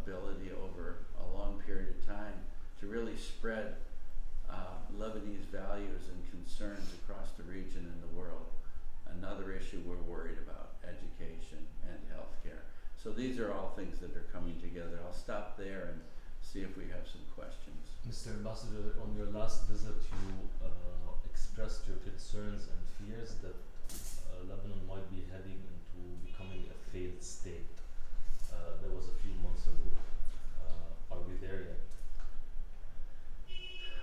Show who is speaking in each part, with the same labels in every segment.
Speaker 1: ability over a long period of time to really spread Lebanese values and concerns across the region and the world. Another issue we're worried about, education and healthcare. So these are all things that are coming together. I'll stop there and see if we have some questions.
Speaker 2: Mr. Ambassador, on your last visit, you expressed your concerns and fears that Lebanon might be heading into becoming a failed state. That was a few months ago. Are we there yet?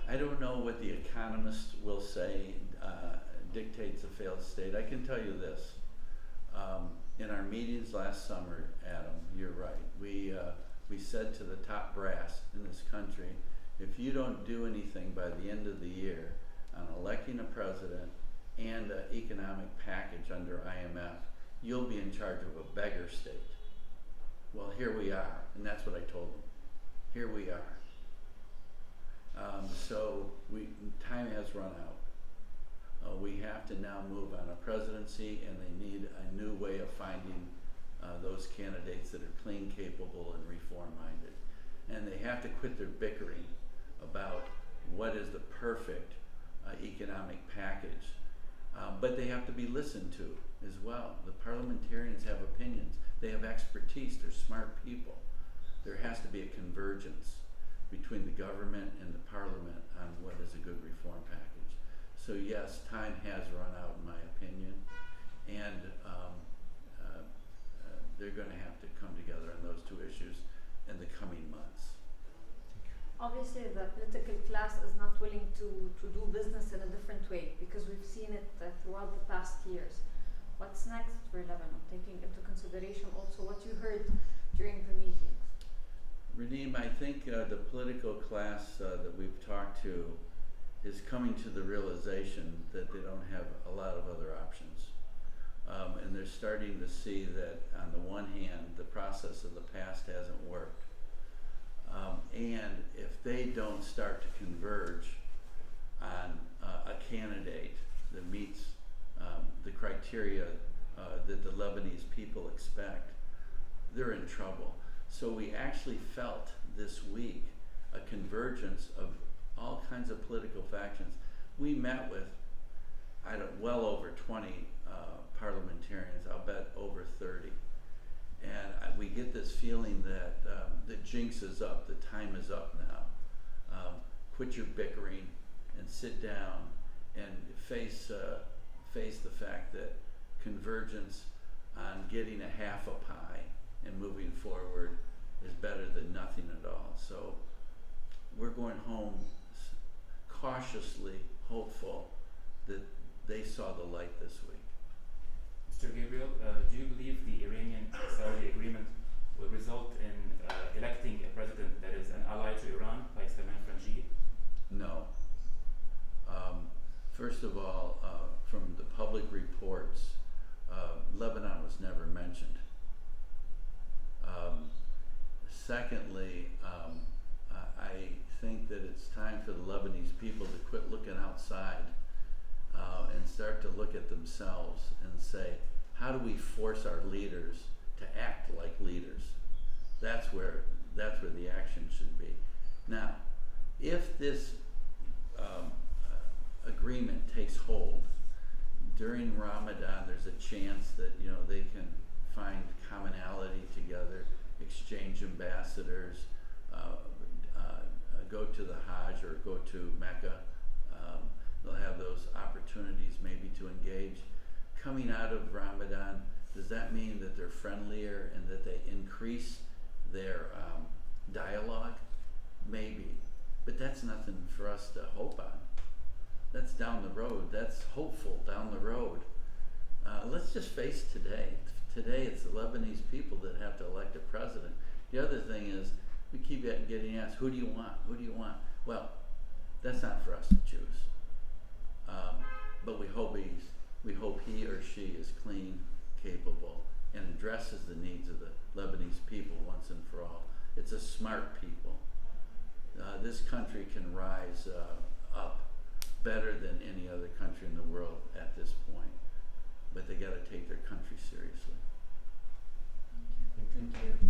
Speaker 1: I don't know what the economists will say dictates a failed state. I can tell you this. In our meetings last summer, Adam, you're right. We said to the top brass in this country, if you don't do anything by the end of the year on electing a president and an economic package under IMF, you'll be in charge of a beggar state. Well, here we are, and that's what I told them. Here we are. So time has run out. We have to now move on a presidency, and they need a new way of finding those candidates that are clean, capable, and reform-minded. And they have to quit their bickering about what is the perfect economic package. But they have to be listened to as well. The parliamentarians have opinions. They have expertise. They're smart people. There has to be a convergence between the government and the parliament on what is a good reform package. So yes, time has run out in my opinion, and they're going to have to come together on those two issues in the coming months.
Speaker 3: Obviously, the political class is not willing to do business in a different way, because we've seen it throughout the past years. What's next for Lebanon, taking into consideration also what you heard during the meetings?
Speaker 1: Raneem, I think the political class that we've talked to is coming to the realization that they don't have a lot of other options. And they're starting to see that on the one hand, the process of the past hasn't worked. And if they don't start to converge on a candidate that meets the criteria that the Lebanese people expect, they're in trouble. So we actually felt this week a convergence of all kinds of political factions. We met with well over 20 parliamentarians, I'll bet over 30. And we get this feeling that the jinx is up, the time is up now. Quit your bickering and sit down and face the fact that convergence on getting a half a pie and moving forward is better than nothing at all. So we're going home cautiously hopeful that they saw the light this week.
Speaker 4: Mr. Gabriel, do you believe the Iranian-Saudi agreement will result in electing a president that is an ally to Iran, like Salman Frangi?
Speaker 1: No. First of all, from the public reports, Lebanon was never mentioned. Secondly, I think that it's time for the Lebanese people to quit looking outside and start to look at themselves and say, how do we force our leaders to act like leaders? That's where the action should be. Now, if this agreement takes hold during Ramadan, there's a chance that they can find commonality together, exchange ambassadors, go to the Hajj or go to Mecca. They'll have those opportunities maybe to engage. Coming out of Ramadan, does that mean that they're friendlier and that they increase their dialogue? Maybe, but that's nothing for us to hope on. That's down the road. That's hopeful down the road. Let's just face today. Today it's the Lebanese people that have to elect a president. The other thing is, we keep getting asked, who do you want? Who do you want? Well, that's not for us to choose. But we hope he or she is clean, capable, and addresses the needs of the Lebanese people once and for all. It's a smart people. This country can rise up better than any other country in the world at this point, but they got to take their country seriously.
Speaker 3: Thank you.